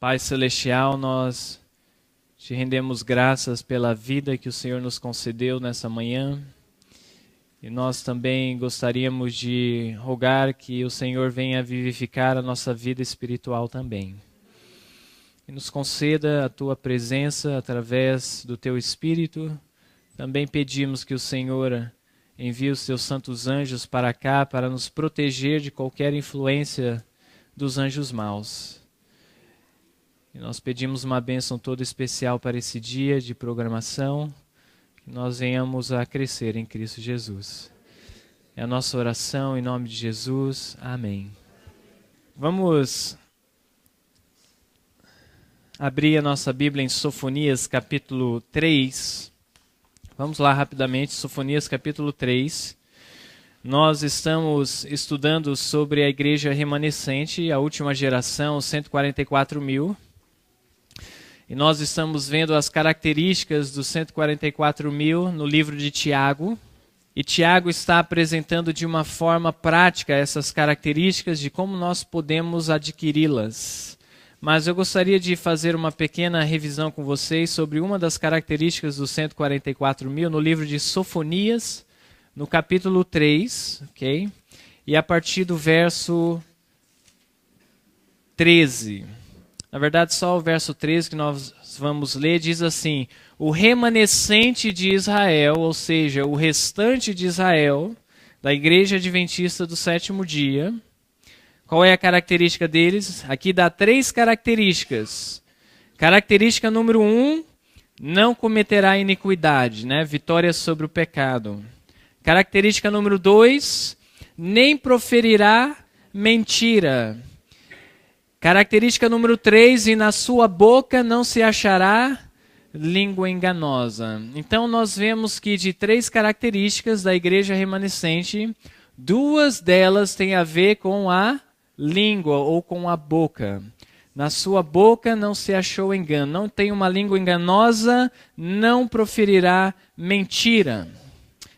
Pai Celestial, nós te rendemos graças pela vida que o Senhor nos concedeu nessa manhã. E nós também gostaríamos de rogar que o Senhor venha vivificar a nossa vida espiritual também. E nos conceda a tua presença através do teu Espírito. Também pedimos que o Senhor envie os teus santos anjos para cá para nos proteger de qualquer influência dos anjos maus. E nós pedimos uma bênção toda especial para esse dia de programação, que nós venhamos a crescer em Cristo Jesus. É a nossa oração em nome de Jesus. Amém. Vamos abrir a nossa Bíblia em Sofonias capítulo 3. Vamos lá rapidamente, Sofonias capítulo 3. Nós estamos estudando sobre a igreja remanescente, a última geração, os 144.000. E nós estamos vendo as características dos 144.000 no livro de Tiago. E Tiago está apresentando de uma forma prática essas características de como nós podemos adquiri-las. Mas eu gostaria de fazer uma pequena revisão com vocês sobre uma das características dos 144.000 no livro de Sofonias, no capítulo 3, ok? E a partir do verso 13. Na verdade, só o verso 13 que nós vamos ler diz assim: o remanescente de Israel, ou seja, o restante de Israel, da igreja adventista do sétimo dia. Qual é a característica deles? Aqui dá 3 características. Característica número 1, não cometerá iniquidade, né? Vitória sobre o pecado. Característica número 2, nem proferirá mentira. Característica número 3, e na sua boca não se achará língua enganosa. Então nós vemos que de 3 características da igreja remanescente, 2 delas têm a ver com a língua ou com a boca. Na sua boca não se achou engano. Não tem uma língua enganosa, não proferirá mentira.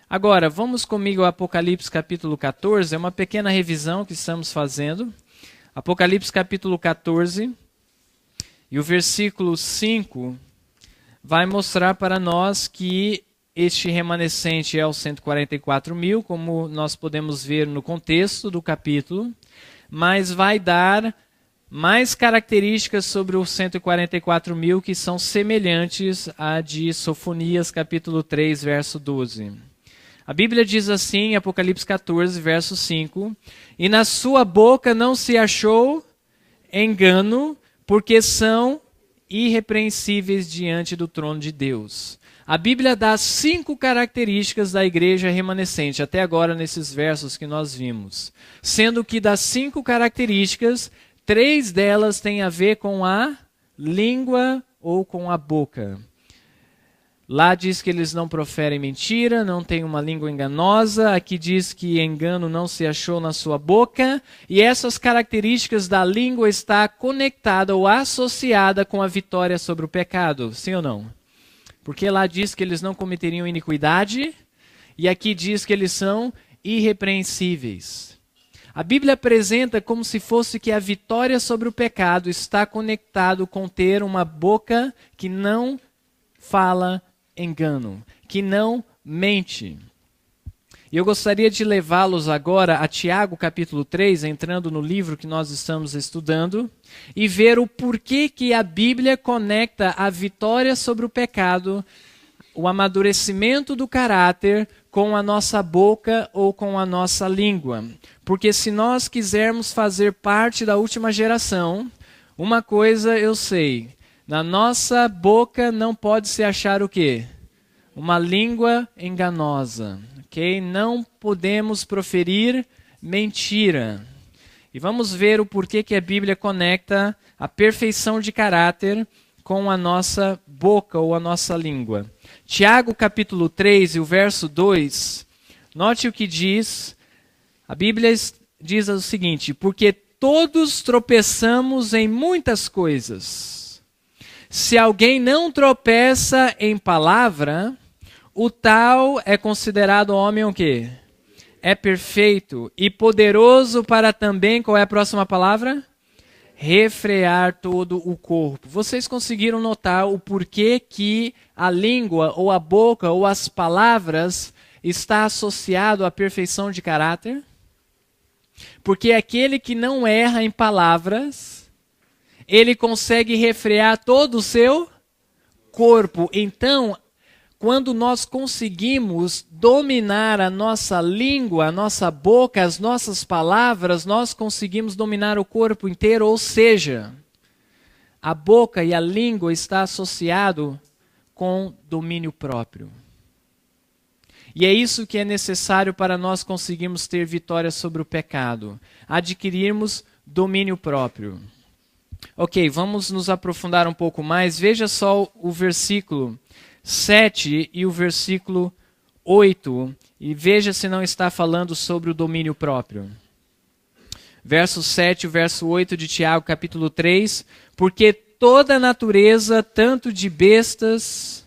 Agora, vamos comigo ao Apocalipse capítulo 14, é uma pequena revisão que estamos fazendo. Apocalipse capítulo 14, e o versículo 5 vai mostrar para nós que este remanescente é os 144.000, como nós podemos ver no contexto do capítulo, mas vai dar mais características sobre os 144.000 que são semelhantes à de Sofonias capítulo 3, verso 12. A Bíblia diz assim, em Apocalipse 14, verso 5, e na sua boca não se achou engano, porque são irrepreensíveis diante do trono de Deus. A Bíblia dá 5 características da igreja remanescente, até agora nesses versos que nós vimos. Sendo que das 5 características, 3 delas têm a ver com a língua ou com a boca. Lá diz que eles não proferem mentira, não têm uma língua enganosa. Aqui diz que engano não se achou na sua boca. E essas características da língua está conectada ou associada com a vitória sobre o pecado. Sim ou não? Porque lá diz que eles não cometeriam iniquidade. E aqui diz que eles são irrepreensíveis. A Bíblia apresenta como se fosse que a vitória sobre o pecado está conectado com ter uma boca que não fala engano, que não mente. E eu gostaria de levá-los agora a Tiago capítulo 3, entrando no livro que nós estamos estudando, e ver o porquê que a Bíblia conecta a vitória sobre o pecado, o amadurecimento do caráter, com a nossa boca ou com a nossa língua. Porque se nós quisermos fazer parte da última geração, uma coisa eu sei: na nossa boca não pode se achar o quê? Uma língua enganosa, ok? Não podemos proferir mentira. E vamos ver o porquê que a Bíblia conecta a perfeição de caráter com a nossa boca ou a nossa língua. Tiago capítulo 3 e o verso 2, note o que diz. A Bíblia diz o seguinte: porque todos tropeçamos em muitas coisas. Se alguém não tropeça em palavra, o tal é considerado homem o quê? É perfeito e poderoso para também, qual é a próxima palavra? refrear todo o corpo. Vocês conseguiram notar o porquê que a língua, ou a boca, ou as palavras está associado à perfeição de caráter? Porque aquele que não erra em palavras, ele consegue refrear todo o seu corpo. Então, quando nós conseguimos dominar a nossa língua, a nossa boca, as nossas palavras, nós conseguimos dominar o corpo inteiro, ou seja, a boca e a língua está associado com domínio próprio. E é isso que é necessário para nós conseguirmos ter vitória sobre o pecado, adquirirmos domínio próprio. Ok, vamos nos aprofundar um pouco mais. Veja só o versículo 7 e o versículo 8, e veja se não está falando sobre o domínio próprio. Verso 7 e o verso 8 de Tiago, capítulo 3, porque toda a natureza, tanto de bestas,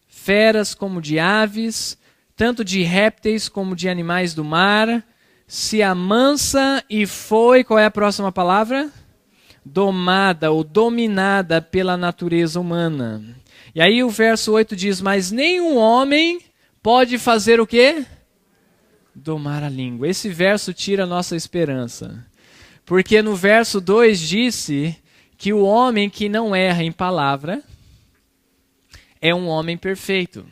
feras como de aves, tanto de répteis como de animais do mar, se amansa e foi, qual é a próxima palavra? Domada ou dominada pela natureza humana. E aí o verso 8 diz, mas nenhum homem pode fazer o quê? Domar a língua. Esse verso tira a nossa esperança. Porque no verso 2 disse que o homem que não erra em palavra é um homem perfeito.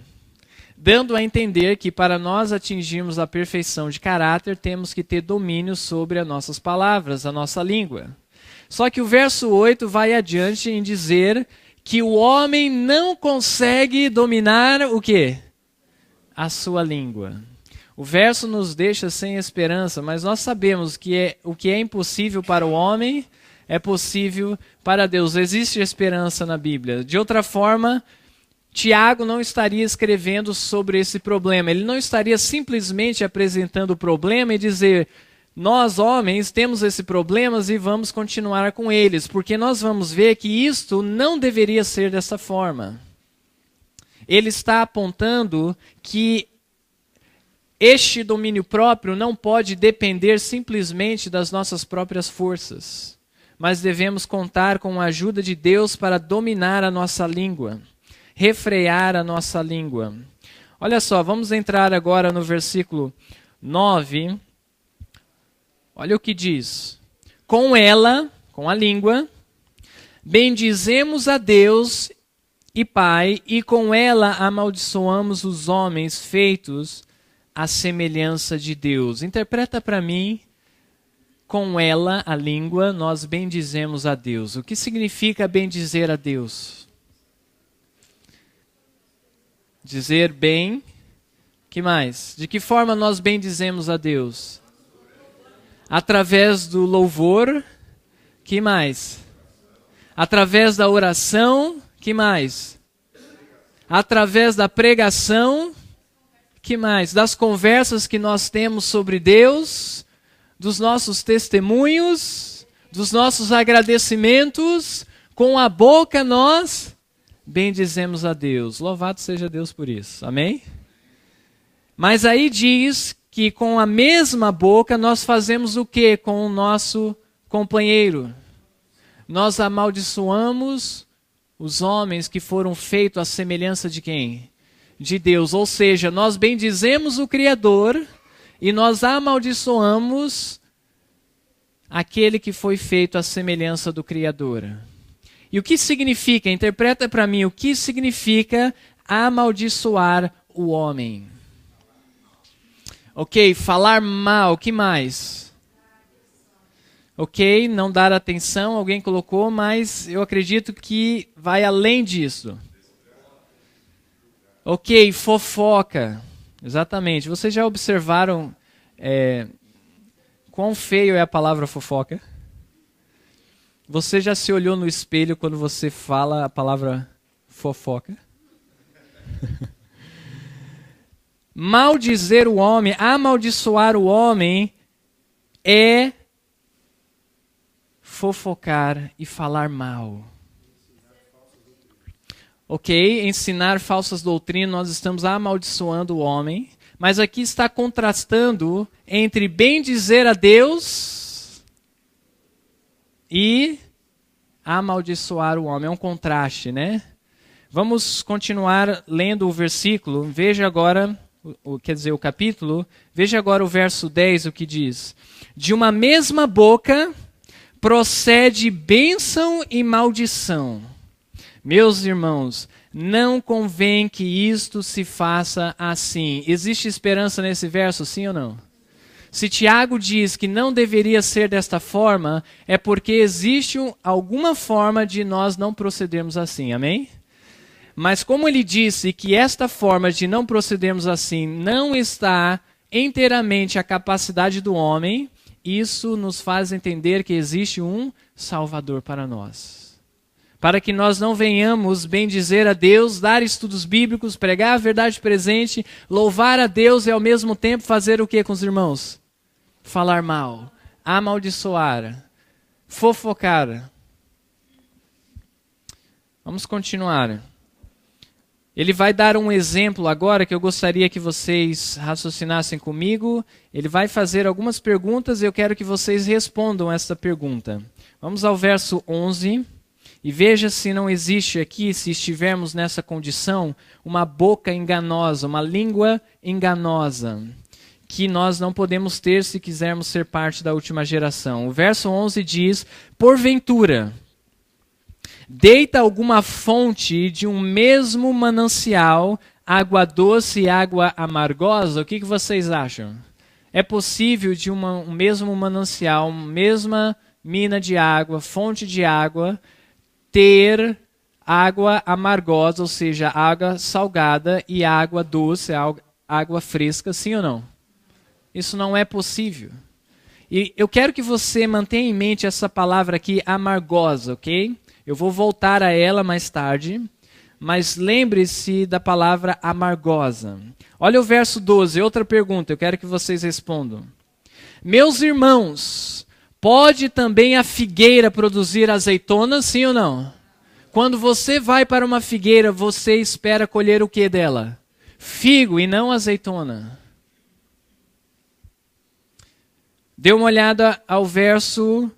Dando a entender que para nós atingirmos a perfeição de caráter, temos que ter domínio sobre as nossas palavras, a nossa língua. Só que o verso 8 vai adiante em dizer que o homem não consegue dominar o quê? A sua língua. O verso nos deixa sem esperança, mas nós sabemos que o que é impossível para o homem é possível para Deus. Existe esperança na Bíblia. De outra forma, Tiago não estaria escrevendo sobre esse problema. Ele não estaria simplesmente apresentando o problema e dizer, nós homens temos esse problema e vamos continuar com eles, porque nós vamos ver que isto não deveria ser dessa forma. Ele está apontando que este domínio próprio não pode depender simplesmente das nossas próprias forças, mas devemos contar com a ajuda de Deus para dominar a nossa língua, refrear a nossa língua. Olha só, vamos entrar agora no versículo 9. Olha o que diz. Com ela, com a língua, bendizemos a Deus e Pai, e com ela amaldiçoamos os homens feitos à semelhança de Deus. Interpreta para mim, com ela, a língua, nós bendizemos a Deus. O que significa bendizer a Deus? Dizer bem, que mais? De que forma nós bendizemos a Deus? Através do louvor, que mais? Através da oração, que mais? Através da pregação, que mais? Das conversas que nós temos sobre Deus, dos nossos testemunhos, dos nossos agradecimentos, com a boca nós bendizemos a Deus. Louvado seja Deus por isso. Amém? Mas aí diz que com a mesma boca nós fazemos o que com o nosso companheiro? Nós amaldiçoamos os homens que foram feitos à semelhança de quem? De Deus. Ou seja, nós bendizemos o Criador e nós amaldiçoamos aquele que foi feito à semelhança do Criador. E o que significa? Interpreta para mim o que significa amaldiçoar o homem. Ok, falar mal, o que mais? Ok, não dar atenção, alguém colocou, mas eu acredito que vai além disso. Ok, fofoca. Exatamente. Vocês já observaram quão feio é a palavra fofoca? Você já se olhou no espelho quando você fala a palavra fofoca? Maldizer o homem, amaldiçoar o homem é fofocar e falar mal. Ok, ensinar falsas doutrinas, nós estamos amaldiçoando o homem, mas aqui está contrastando entre bem dizer a Deus e amaldiçoar o homem. É um contraste, né? Vamos continuar lendo o versículo. Veja agora, o capítulo. Veja agora o verso 10, o que diz. De uma mesma boca procede bênção e maldição. Meus irmãos, não convém que isto se faça assim. Existe esperança nesse verso, sim ou não? Se Tiago diz que não deveria ser desta forma, é porque existe alguma forma de nós não procedermos assim, amém? Mas como ele disse que esta forma de não procedermos assim não está inteiramente à capacidade do homem, isso nos faz entender que existe um Salvador para nós. Para que nós não venhamos bendizer a Deus, dar estudos bíblicos, pregar a verdade presente, louvar a Deus e ao mesmo tempo fazer o que com os irmãos? Falar mal, amaldiçoar, fofocar. Vamos continuar. Ele vai dar um exemplo agora que eu gostaria que vocês raciocinassem comigo. Ele vai fazer algumas perguntas e eu quero que vocês respondam esta pergunta. Vamos ao verso 11 e veja se não existe aqui, se estivermos nessa condição, uma boca enganosa, uma língua enganosa, que nós não podemos ter se quisermos ser parte da última geração. O verso 11 diz, porventura, deita alguma fonte de um mesmo manancial, água doce e água amargosa? O que vocês acham? É possível de um mesmo manancial, mesma mina de água, fonte de água, ter água amargosa, ou seja, água salgada e água doce, água fresca, sim ou não? Isso não é possível. E eu quero que você mantenha em mente essa palavra aqui, amargosa, ok? Eu vou voltar a ela mais tarde, mas lembre-se da palavra amargosa. Olha o verso 12, outra pergunta, eu quero que vocês respondam. Meus irmãos, pode também a figueira produzir azeitonas, sim ou não? Quando você vai para uma figueira, você espera colher o que dela? Figo e não azeitona. Dê uma olhada ao verso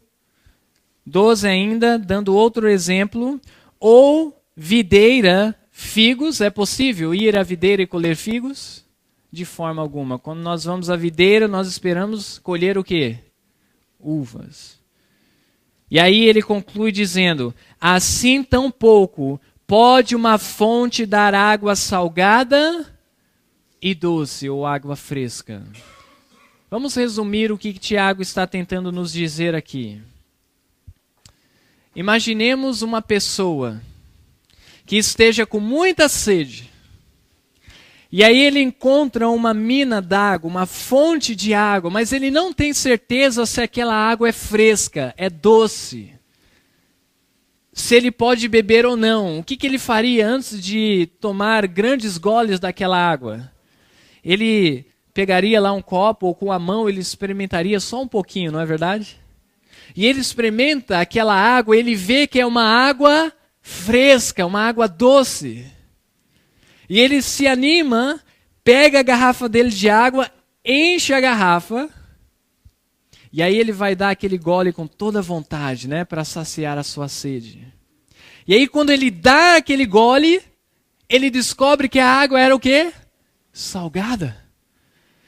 12 ainda, dando outro exemplo. Ou videira, figos, é possível ir à videira e colher figos? De forma alguma. Quando nós vamos à videira, nós esperamos colher o quê? Uvas. E aí ele conclui dizendo, assim tampouco pode uma fonte dar água salgada e doce, ou água fresca. Vamos resumir o que Tiago está tentando nos dizer aqui. Imaginemos uma pessoa que esteja com muita sede. E aí ele encontra uma mina d'água, uma fonte de água, mas ele não tem certeza se aquela água é fresca, é doce. Se ele pode beber ou não. O que ele faria antes de tomar grandes goles daquela água? Ele pegaria lá um copo ou com a mão ele experimentaria só um pouquinho, não é verdade? E ele experimenta aquela água, ele vê que é uma água fresca, uma água doce. E ele se anima, pega a garrafa dele de água, enche a garrafa, e aí ele vai dar aquele gole com toda a vontade, né, para saciar a sua sede. E aí quando ele dá aquele gole, ele descobre que a água era o quê? Salgada.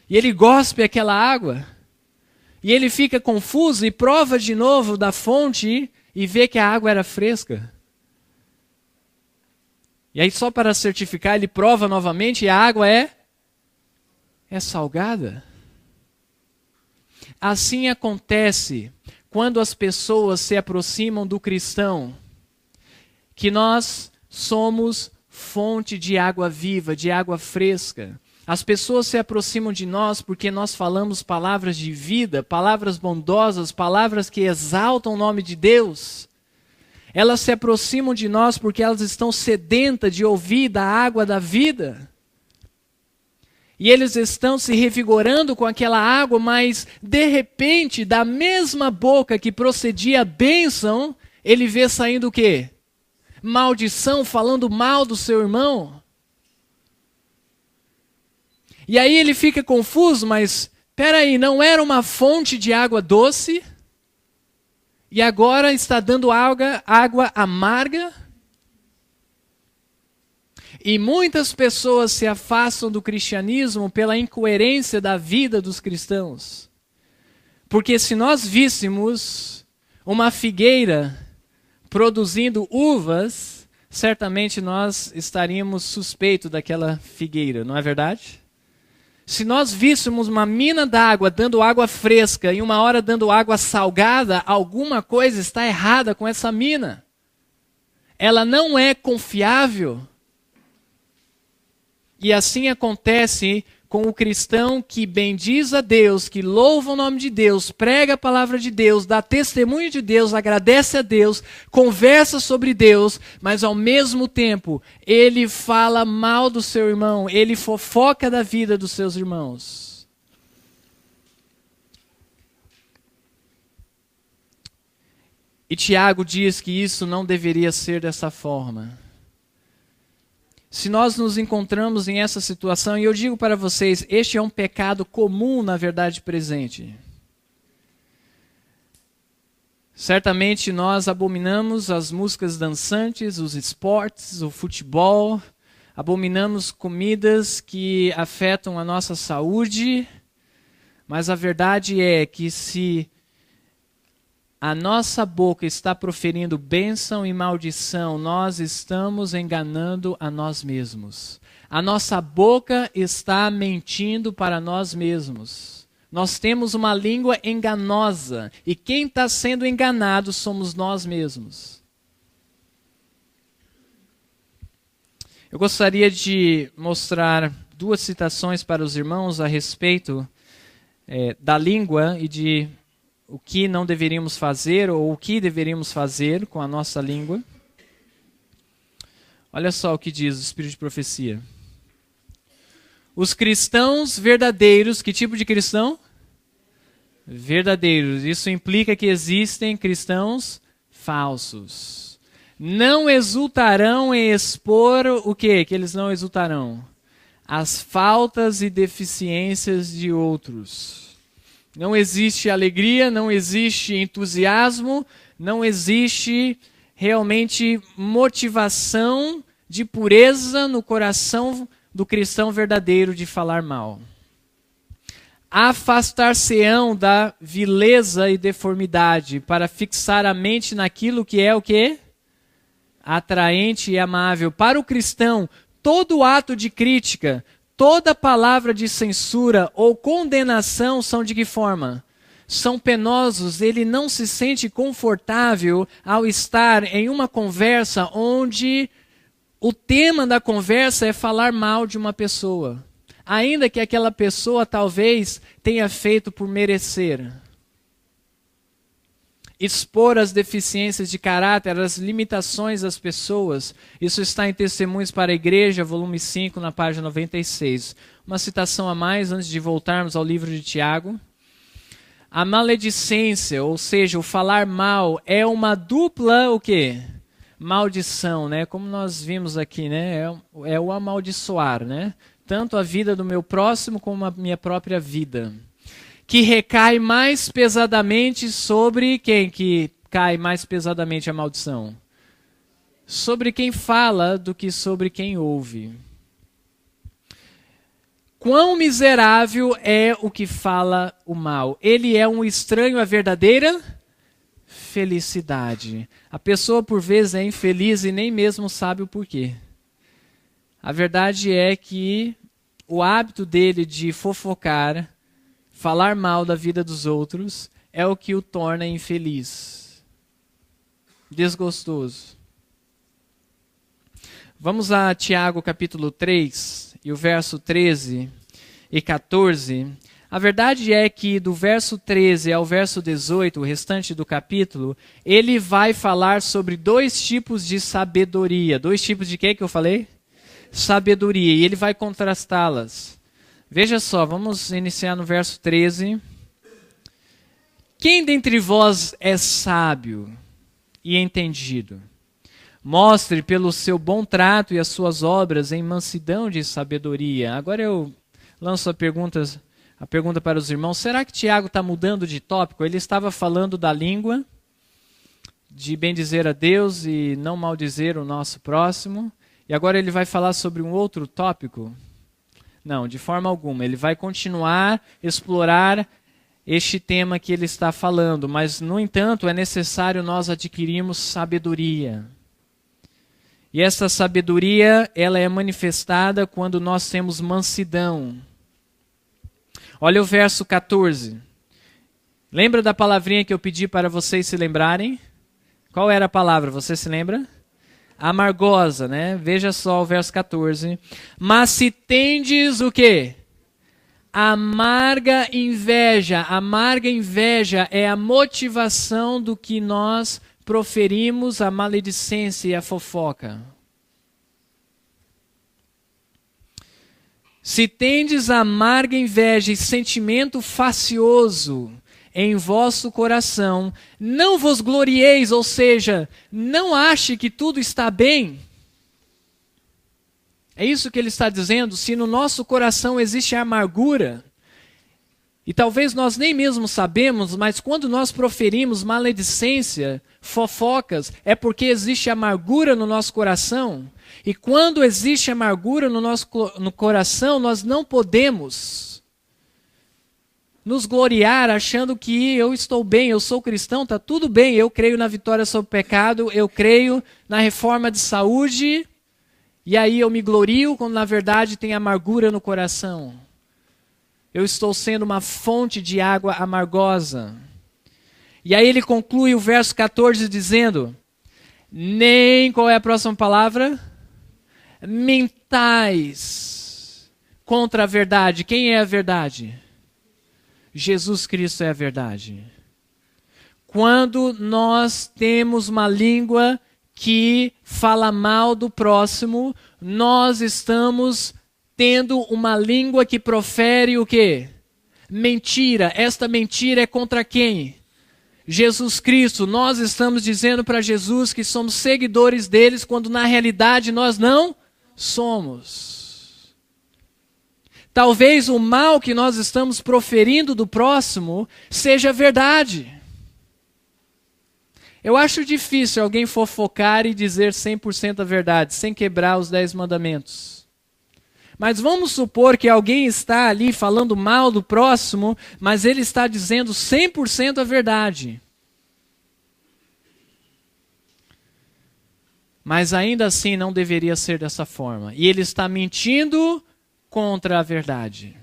E ele gospe aquela água. E ele fica confuso e prova de novo da fonte e vê que a água era fresca. E aí só para certificar, ele prova novamente e a água é salgada. Assim acontece quando as pessoas se aproximam do cristão, que nós somos fonte de água viva, de água fresca. As pessoas se aproximam de nós porque nós falamos palavras de vida, palavras bondosas, palavras que exaltam o nome de Deus. Elas se aproximam de nós porque elas estão sedentas de ouvir da água da vida. E eles estão se revigorando com aquela água, mas de repente, da mesma boca que procedia a bênção, ele vê saindo o quê? Maldição, falando mal do seu irmão. E aí ele fica confuso, mas, peraí, não era uma fonte de água doce? e agora está dando água amarga? E muitas pessoas se afastam do cristianismo pela incoerência da vida dos cristãos. Porque se nós víssemos uma figueira produzindo uvas, certamente nós estaríamos suspeitos daquela figueira, não é verdade? Se nós víssemos uma mina d'água dando água fresca e uma hora dando água salgada, alguma coisa está errada com essa mina. Ela não é confiável. E assim acontece com o cristão que bendiz a Deus, que louva o nome de Deus, prega a palavra de Deus, dá testemunho de Deus, agradece a Deus, conversa sobre Deus, mas ao mesmo tempo ele fala mal do seu irmão, ele fofoca da vida dos seus irmãos. E Tiago diz que isso não deveria ser dessa forma. Se nós nos encontramos em essa situação, e eu digo para vocês, este é um pecado comum na verdade presente. Certamente nós abominamos as músicas dançantes, os esportes, o futebol, abominamos comidas que afetam a nossa saúde, mas a verdade é que se a nossa boca está proferindo bênção e maldição, nós estamos enganando a nós mesmos. A nossa boca está mentindo para nós mesmos. Nós temos uma língua enganosa e quem está sendo enganado somos nós mesmos. Eu gostaria de mostrar 2 citações para os irmãos a respeito da língua e de o que não deveríamos fazer ou o que deveríamos fazer com a nossa língua. Olha só o que diz o Espírito de Profecia. Os cristãos verdadeiros, que tipo de cristão? Verdadeiros. Isso implica que existem cristãos falsos. Não exultarão em expor o quê? Que eles não exultarão? As faltas e deficiências de outros. Não existe alegria, não existe entusiasmo, não existe realmente motivação de pureza no coração do cristão verdadeiro de falar mal. Afastar-se-ão da vileza e deformidade para fixar a mente naquilo que é o quê? Atraente e amável. Para o cristão, todo ato de crítica, toda palavra de censura ou condenação são de que forma? São penosos, ele não se sente confortável ao estar em uma conversa onde o tema da conversa é falar mal de uma pessoa. Ainda que aquela pessoa talvez tenha feito por merecer. Expor as deficiências de caráter, as limitações das pessoas. Isso está em Testemunhos para a Igreja, volume 5, na página 96. Uma citação a mais, antes de voltarmos ao livro de Tiago. A maledicência, ou seja, o falar mal, é uma dupla, o quê? Maldição, né? Como nós vimos aqui, né? É o amaldiçoar, né? Tanto a vida do meu próximo como a minha própria vida. Que recai mais pesadamente sobre quem que cai mais pesadamente a maldição? Sobre quem fala do que sobre quem ouve. Quão miserável é o que fala o mal? Ele é um estranho à verdadeira felicidade. A pessoa por vezes é infeliz e nem mesmo sabe o porquê. A verdade é que o hábito dele de fofocar, falar mal da vida dos outros, é o que o torna infeliz, desgostoso. Vamos a Tiago capítulo 3, e o verso 13 e 14. A verdade é que do verso 13 ao verso 18, o restante do capítulo, ele vai falar sobre 2 tipos de sabedoria. 2 tipos de quê que eu falei? Sabedoria, e ele vai contrastá-las. Veja só, vamos iniciar no verso 13. Quem dentre vós é sábio e entendido? Mostre pelo seu bom trato e as suas obras em mansidão de sabedoria. Agora eu lanço a pergunta para os irmãos. Será que Tiago está mudando de tópico? Ele estava falando da língua, de bendizer a Deus e não maldizer o nosso próximo. E agora ele vai falar sobre um outro tópico? Não, de forma alguma. Ele vai continuar a explorar este tema que ele está falando, mas, no entanto, é necessário nós adquirirmos sabedoria. E essa sabedoria, ela é manifestada quando nós temos mansidão. Olha o verso 14. Lembra da palavrinha que eu pedi para vocês se lembrarem? Qual era a palavra? Você se lembra? Amargosa, né? Veja só o verso 14. Mas se tendes o quê? Amarga inveja. Amarga inveja é a motivação do que nós proferimos a maledicência e a fofoca. Se tendes amarga inveja e sentimento facioso em vosso coração, não vos glorieis, ou seja, não ache que tudo está bem. É isso que ele está dizendo. Se no nosso coração existe amargura, e talvez nós nem mesmo sabemos, mas quando nós proferimos maledicência, fofocas, é porque existe amargura no nosso coração. E quando existe amargura no coração, nós não podemos nos gloriar achando que eu estou bem, eu sou cristão, está tudo bem, eu creio na vitória sobre o pecado, eu creio na reforma de saúde, e aí eu me glorio quando na verdade tem amargura no coração. Eu estou sendo uma fonte de água amargosa. E aí ele conclui o verso 14 dizendo, nem, qual é a próxima palavra? Mentais contra a verdade. Quem é a verdade? Jesus Cristo é a verdade. Quando nós temos uma língua que fala mal do próximo, nós estamos tendo uma língua que profere o quê? Mentira. Esta mentira é contra quem? Jesus Cristo. Nós estamos dizendo para Jesus que somos seguidores deles, quando na realidade nós não somos. Talvez o mal que nós estamos proferindo do próximo seja verdade. Eu acho difícil alguém fofocar e dizer 100% a verdade, sem quebrar os 10 mandamentos. Mas vamos supor que alguém está ali falando mal do próximo, mas ele está dizendo 100% a verdade. Mas ainda assim não deveria ser dessa forma. E ele está mentindo contra a verdade.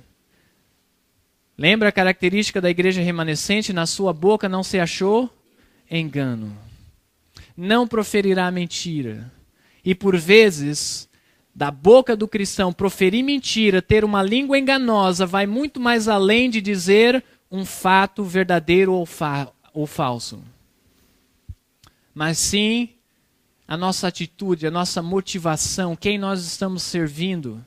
Lembra a característica da igreja remanescente? Na sua boca não se achou engano. Não proferirá mentira. E por vezes, da boca do cristão proferir mentira, ter uma língua enganosa, vai muito mais além de dizer um fato verdadeiro ou falso. Mas sim, a nossa atitude, a nossa motivação, quem nós estamos servindo.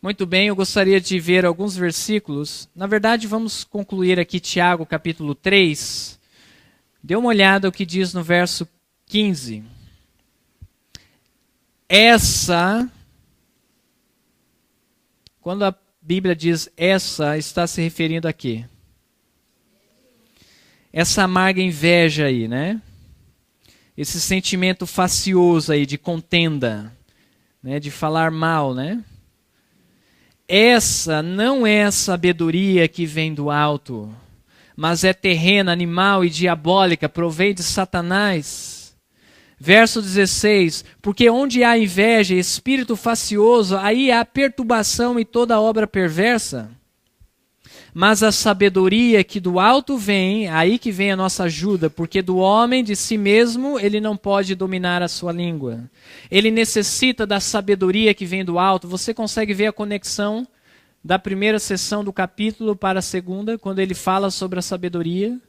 Muito bem, eu gostaria de ver alguns versículos. Na verdade, vamos concluir aqui Tiago, capítulo 3. Dê uma olhada o que diz no verso 15. Quando a Bíblia diz essa, está se referindo a quê? Essa amarga inveja aí, né? Esse sentimento facioso aí de contenda, né? De falar mal, né? Essa não é a sabedoria que vem do alto, mas é terrena, animal e diabólica, provém de Satanás. Verso 16, porque onde há inveja e espírito facioso, aí há perturbação e toda obra perversa. Mas a sabedoria que do alto vem, aí que vem a nossa ajuda, porque do homem de si mesmo ele não pode dominar a sua língua. Ele necessita da sabedoria que vem do alto. Você consegue ver a conexão da primeira sessão do capítulo para a segunda, quando ele fala sobre a sabedoria?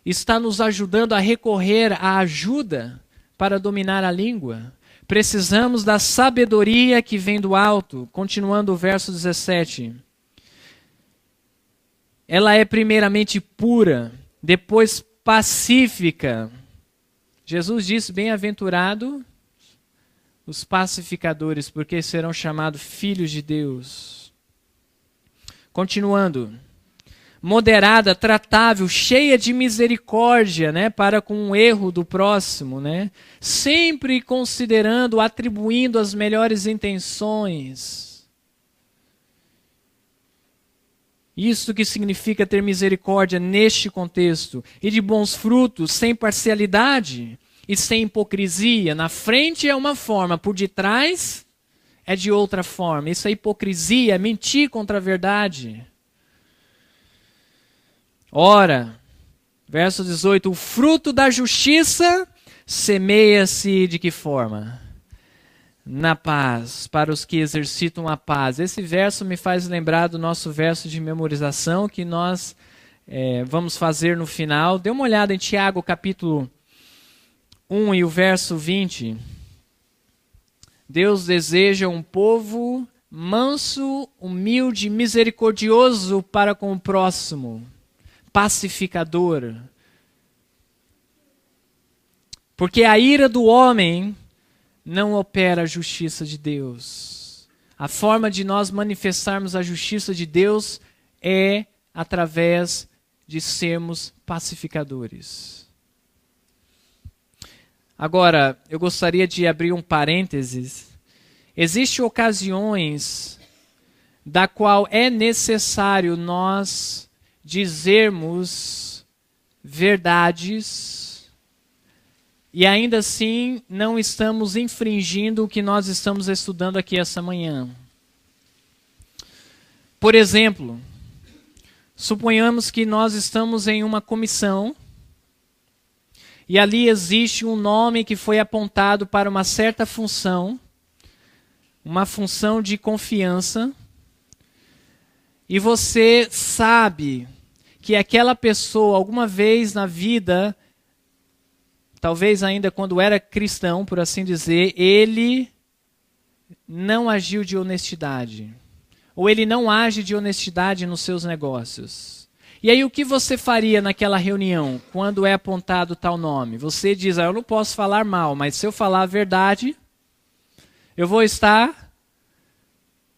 Está nos ajudando a recorrer à ajuda para dominar a língua. Precisamos da sabedoria que vem do alto. Continuando o verso 17. Ela é primeiramente pura, depois pacífica. Jesus disse, bem-aventurado os pacificadores, porque serão chamados filhos de Deus. Continuando. moderada, tratável, cheia de misericórdia, né, para com o erro do próximo, né? Sempre considerando, atribuindo as melhores intenções. Isso que significa ter misericórdia neste contexto. E de bons frutos, sem parcialidade e sem hipocrisia. Na frente é uma forma, por detrás é de outra forma. Isso é hipocrisia, é mentir contra a verdade. Ora, verso 18, o fruto da justiça semeia-se de que forma? Na paz, para os que exercitam a paz. Esse verso me faz lembrar do nosso verso de memorização que nós vamos fazer no final. Dê uma olhada em Tiago capítulo 1 e o verso 20. Deus deseja um povo manso, humilde, misericordioso para com o próximo. Pacificador. Porque a ira do homem não opera a justiça de Deus. A forma de nós manifestarmos a justiça de Deus é através de sermos pacificadores. Agora, eu gostaria de abrir um parênteses. Existem ocasiões da qual é necessário nós dizermos verdades e ainda assim não estamos infringindo o que nós estamos estudando aqui essa manhã. Por exemplo, suponhamos que nós estamos em uma comissão e ali existe um nome que foi apontado para uma certa função, uma função de confiança, e você sabe que aquela pessoa, alguma vez na vida, talvez ainda quando era cristão, por assim dizer, ele não agiu de honestidade. Ou ele não age de honestidade nos seus negócios. E aí o que você faria naquela reunião, quando é apontado tal nome? Você diz, eu não posso falar mal, mas se eu falar a verdade, eu vou estar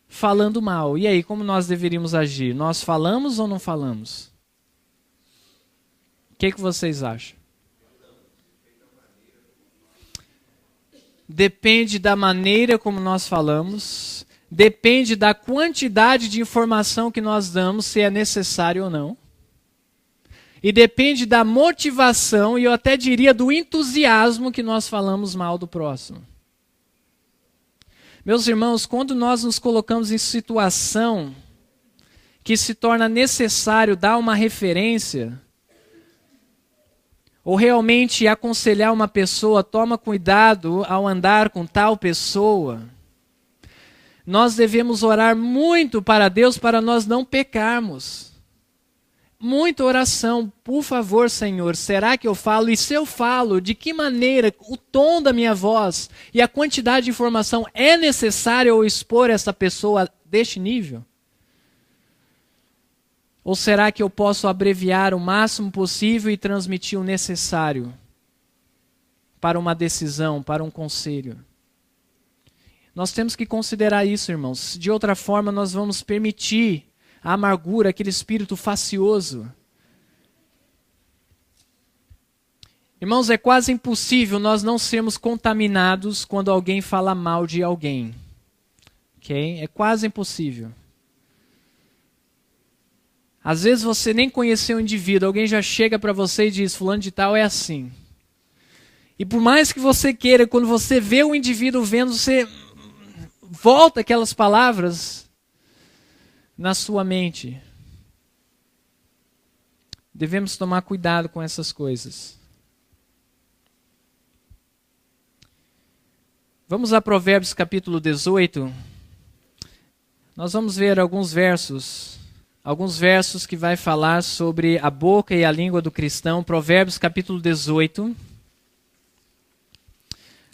falando mal. E aí, como nós deveríamos agir? Nós falamos ou não falamos? O que vocês acham? Depende da maneira como nós falamos, depende da quantidade de informação que nós damos, se é necessário ou não. E depende da motivação, e eu até diria do entusiasmo que nós falamos mal do próximo. Meus irmãos, quando nós nos colocamos em situação que se torna necessário dar uma referência, ou realmente aconselhar uma pessoa, toma cuidado ao andar com tal pessoa, nós devemos orar muito para Deus para nós não pecarmos. Muita oração, por favor, Senhor, será que eu falo? E se eu falo, de que maneira, o tom da minha voz e a quantidade de informação é necessário eu expor essa pessoa deste nível? Ou será que eu posso abreviar o máximo possível e transmitir o necessário para uma decisão, para um conselho? Nós temos que considerar isso, irmãos. De outra forma, nós vamos permitir a amargura, aquele espírito facioso. Irmãos, é quase impossível nós não sermos contaminados quando alguém fala mal de alguém. Ok? É quase impossível. Às vezes você nem conheceu o indivíduo, alguém já chega para você e diz, fulano de tal é assim. E por mais que você queira, quando você vê o indivíduo vendo, você volta aquelas palavras na sua mente. Devemos tomar cuidado com essas coisas. Vamos a Provérbios capítulo 18. Nós vamos ver alguns versos que vai falar sobre a boca e a língua do cristão. Provérbios capítulo 18,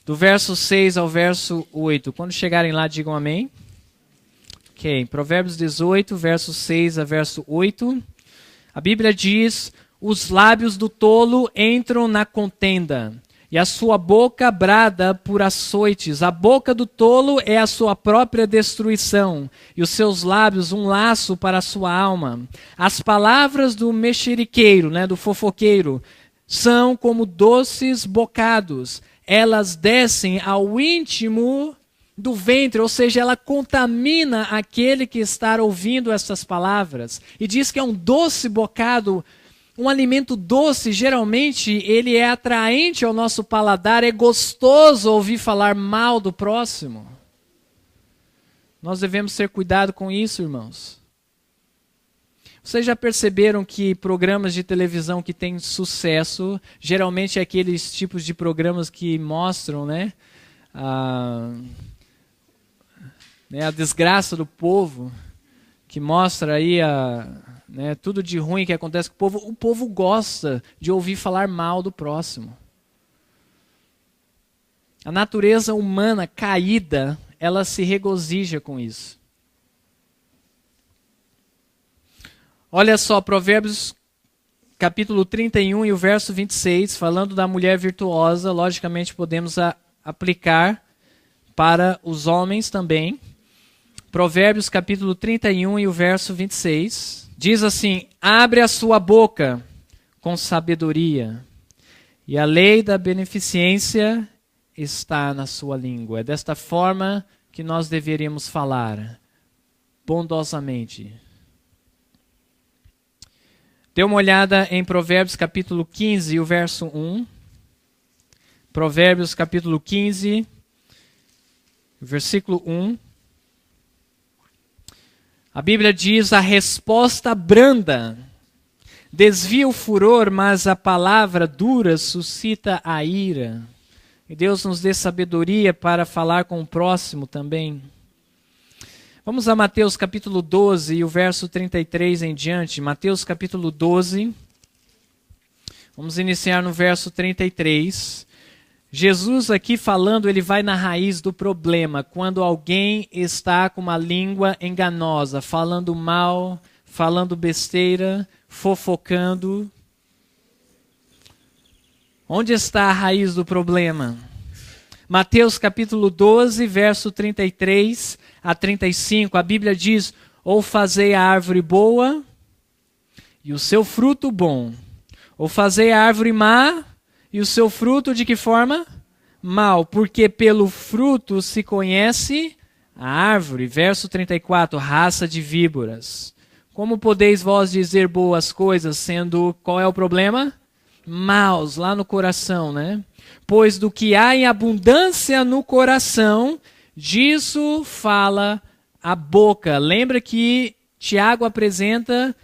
do verso 6 ao verso 8. Quando chegarem lá, digam amém. Ok, Provérbios 18, verso 6 a verso 8. A Bíblia diz, os lábios do tolo entram na contenda, e a sua boca brada por açoites. A boca do tolo é a sua própria destruição, e os seus lábios um laço para a sua alma. As palavras do mexeriqueiro, do fofoqueiro, são como doces bocados. Elas descem ao íntimo do ventre, ou seja, ela contamina aquele que está ouvindo essas palavras. E diz que é um doce bocado. Um alimento doce, geralmente, ele é atraente ao nosso paladar, é gostoso ouvir falar mal do próximo. Nós devemos ter cuidado com isso, irmãos. Vocês já perceberam que programas de televisão que têm sucesso, geralmente é aqueles tipos de programas que mostram, a desgraça do povo, que mostra aí tudo de ruim que acontece com o povo gosta de ouvir falar mal do próximo. A natureza humana caída, ela se regozija com isso. Olha só, Provérbios capítulo 31 e o verso 26, falando da mulher virtuosa, logicamente podemos aplicar para os homens também. Provérbios capítulo 31 e o verso 26, diz assim: abre a sua boca com sabedoria, e a lei da beneficência está na sua língua. É desta forma que nós deveríamos falar, bondosamente. Dê uma olhada em Provérbios capítulo 15 e o verso 1. Provérbios capítulo 15, versículo 1. A Bíblia diz: a resposta branda desvia o furor, mas a palavra dura suscita a ira. E Deus nos dê sabedoria para falar com o próximo também. Vamos a Mateus capítulo 12 e o verso 33 em diante. Mateus capítulo 12. Vamos iniciar no verso 33. Jesus aqui falando, ele vai na raiz do problema. Quando alguém está com uma língua enganosa, falando mal, falando besteira, fofocando. Onde está a raiz do problema? Mateus capítulo 12, verso 33 a 35, a Bíblia diz: ou fazei a árvore boa e o seu fruto bom, ou fazei a árvore má e o seu fruto de que forma? Mal, porque pelo fruto se conhece a árvore. Verso 34, raça de víboras. Como podeis vós dizer boas coisas, sendo, qual é o problema? Maus, lá no coração, Pois do que há em abundância no coração, disso fala a boca. Lembra que Tiago apresenta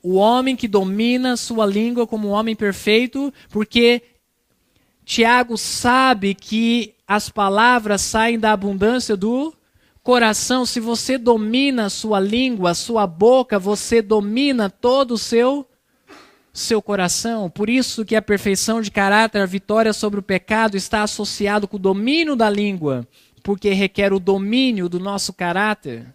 o homem que domina sua língua como um homem perfeito, porque Tiago sabe que as palavras saem da abundância do coração. Se você domina a sua língua, a sua boca, você domina todo o seu coração. Por isso que a perfeição de caráter, a vitória sobre o pecado está associado com o domínio da língua, porque requer o domínio do nosso caráter,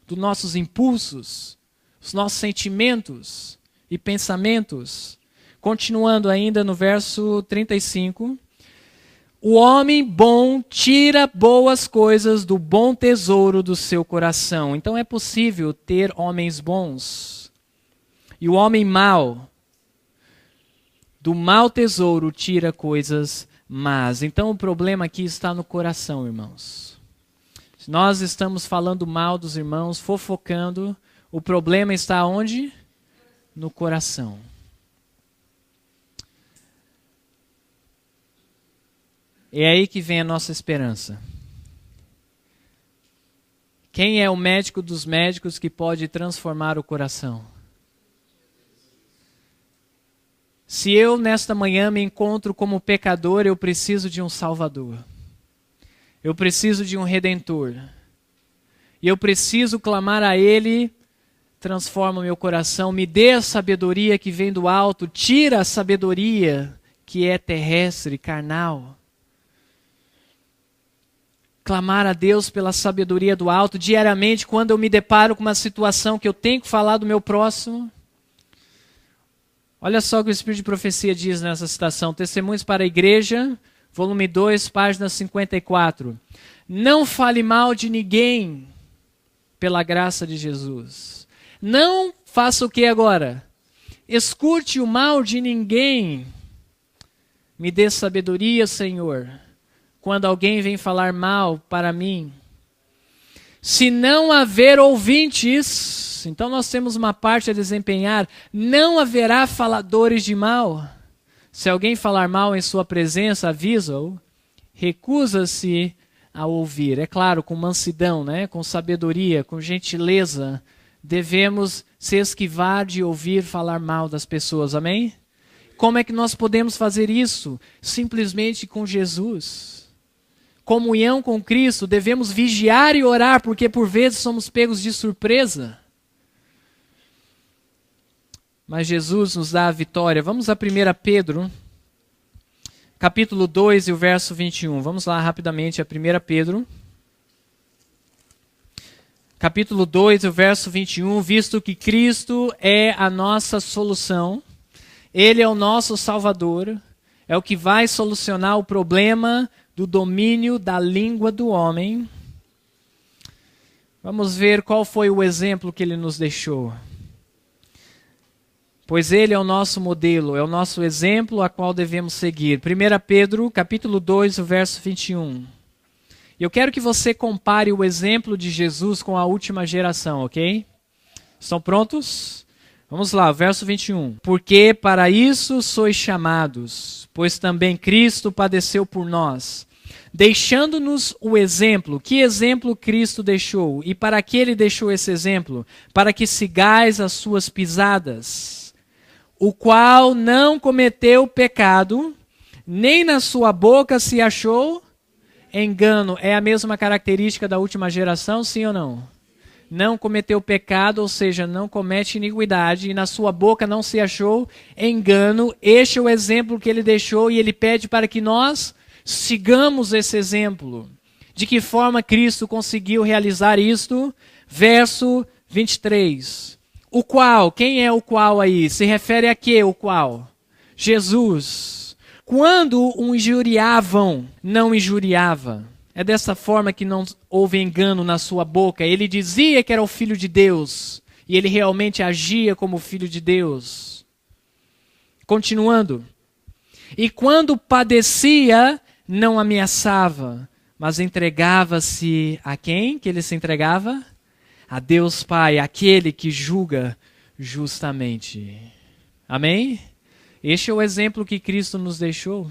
dos nossos impulsos, dos nossos sentimentos e pensamentos. Continuando ainda no verso 35, o homem bom tira boas coisas do bom tesouro do seu coração. Então é possível ter homens bons. E o homem mau, do mau tesouro tira coisas más. Então o problema aqui está no coração, irmãos. Se nós estamos falando mal dos irmãos, fofocando, o problema está onde? No coração. É aí que vem a nossa esperança. Quem é o médico dos médicos que pode transformar o coração? Se eu, nesta manhã, me encontro como pecador, eu preciso de um Salvador. Eu preciso de um Redentor. E eu preciso clamar a Ele: transforma o meu coração, me dê a sabedoria que vem do alto, tira a sabedoria que é terrestre, carnal. Clamar a Deus pela sabedoria do alto diariamente, quando eu me deparo com uma situação que eu tenho que falar do meu próximo. Olha só o que o Espírito de Profecia diz nessa citação. Testemunhos para a Igreja, volume 2, página 54. Não fale mal de ninguém pela graça de Jesus. Não faça o que agora? Escute o mal de ninguém. Me dê sabedoria, Senhor, quando alguém vem falar mal para mim. Se não haver ouvintes, então nós temos uma parte a desempenhar, não haverá faladores de mal. Se alguém falar mal em sua presença, avisa-o, recusa-se a ouvir. É claro, com mansidão, né? Com sabedoria, com gentileza, devemos se esquivar de ouvir falar mal das pessoas, amém? Como é que nós podemos fazer isso? Simplesmente com Jesus. Comunhão com Cristo, devemos vigiar e orar, porque por vezes somos pegos de surpresa. Mas Jesus nos dá a vitória. Vamos a 1 Pedro, capítulo 2 e o verso 21. Vamos lá rapidamente a 1 Pedro. Capítulo 2 e o verso 21. Visto que Cristo é a nossa solução, Ele é o nosso Salvador, é o que vai solucionar o problema do domínio da língua do homem. Vamos ver qual foi o exemplo que ele nos deixou. Pois ele é o nosso modelo, é o nosso exemplo a qual devemos seguir. 1 Pedro, capítulo 2, o verso 21. Eu quero que você compare o exemplo de Jesus com a última geração, ok? Estão prontos? Vamos lá, verso 21. Porque para isso sois chamados, pois também Cristo padeceu por nós, deixando-nos o exemplo. Que exemplo Cristo deixou? E para que ele deixou esse exemplo? Para que sigais as suas pisadas, o qual não cometeu pecado, nem na sua boca se achou engano. É a mesma característica da última geração, sim ou não? Não cometeu pecado, ou seja, não comete iniquidade, e na sua boca não se achou engano. Este é o exemplo que ele deixou, e ele pede para que nós sigamos esse exemplo. De que forma Cristo conseguiu realizar isto? Verso 23. O qual, quem é o qual aí? Se refere a quê o qual? Jesus. Quando o injuriavam, não injuriava. É dessa forma que não houve engano na sua boca. Ele dizia que era o Filho de Deus, e ele realmente agia como Filho de Deus. Continuando. E quando padecia, não ameaçava, mas entregava-se a quem que ele se entregava? A Deus Pai, aquele que julga justamente. Amém? Este é o exemplo que Cristo nos deixou.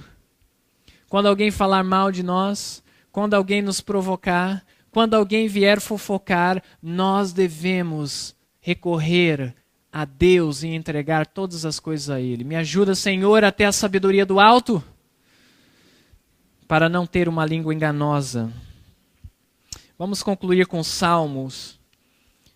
Quando alguém falar mal de nós, quando alguém nos provocar, quando alguém vier fofocar, nós devemos recorrer a Deus e entregar todas as coisas a Ele. Me ajuda, Senhor, a ter a sabedoria do alto, para não ter uma língua enganosa. Vamos concluir com Salmos.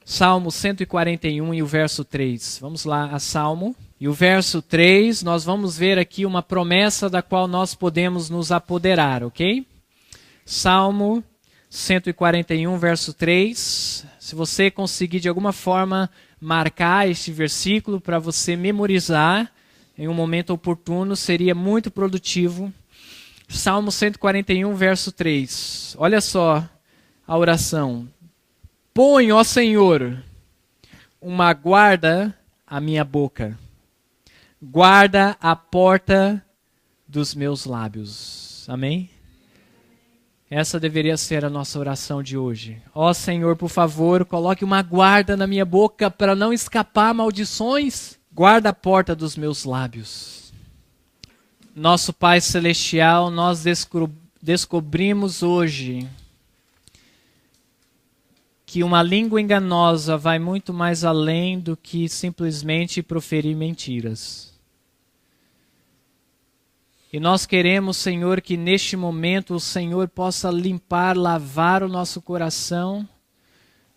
Salmo 141 e o verso 3. Vamos lá a Salmo. E o verso 3, nós vamos ver aqui uma promessa da qual nós podemos nos apoderar, ok? Salmo 141, verso 3. Se você conseguir de alguma forma marcar este versículo para você memorizar em um momento oportuno, seria muito produtivo. Salmo 141, verso 3. Olha só a oração. Põe, ó Senhor, uma guarda à minha boca. Guarda a porta dos meus lábios. Amém? Essa deveria ser a nossa oração de hoje. Ó Senhor, por favor, coloque uma guarda na minha boca para não escapar maldições. Guarda a porta dos meus lábios. Nosso Pai Celestial, nós descobrimos hoje que uma língua enganosa vai muito mais além do que simplesmente proferir mentiras. E nós queremos, Senhor, que neste momento o Senhor possa limpar, lavar o nosso coração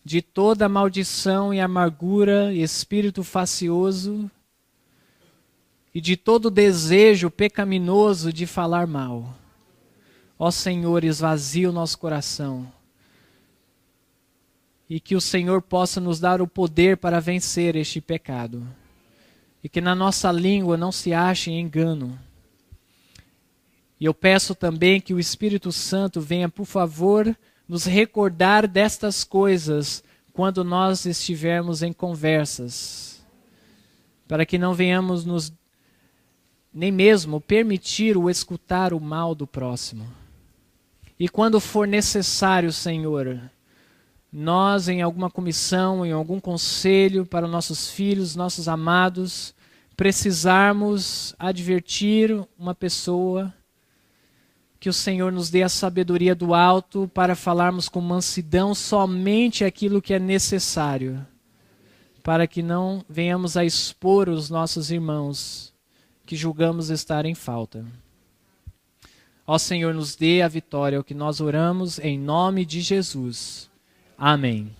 de toda maldição e amargura, espírito facioso e de todo desejo pecaminoso de falar mal. Ó Senhor, esvazia o nosso coração. E que o Senhor possa nos dar o poder para vencer este pecado. e que na nossa língua não se ache engano. E eu peço também que o Espírito Santo venha, por favor, nos recordar destas coisas quando nós estivermos em conversas, para que não venhamos nem mesmo permitir o escutar o mal do próximo. E quando for necessário, Senhor, nós em alguma comissão, em algum conselho para nossos filhos, nossos amados, precisarmos advertir uma pessoa, que o Senhor nos dê a sabedoria do alto para falarmos com mansidão somente aquilo que é necessário, para que não venhamos a expor os nossos irmãos que julgamos estar em falta. Ó Senhor, nos dê a vitória, é o que nós oramos em nome de Jesus. Amém.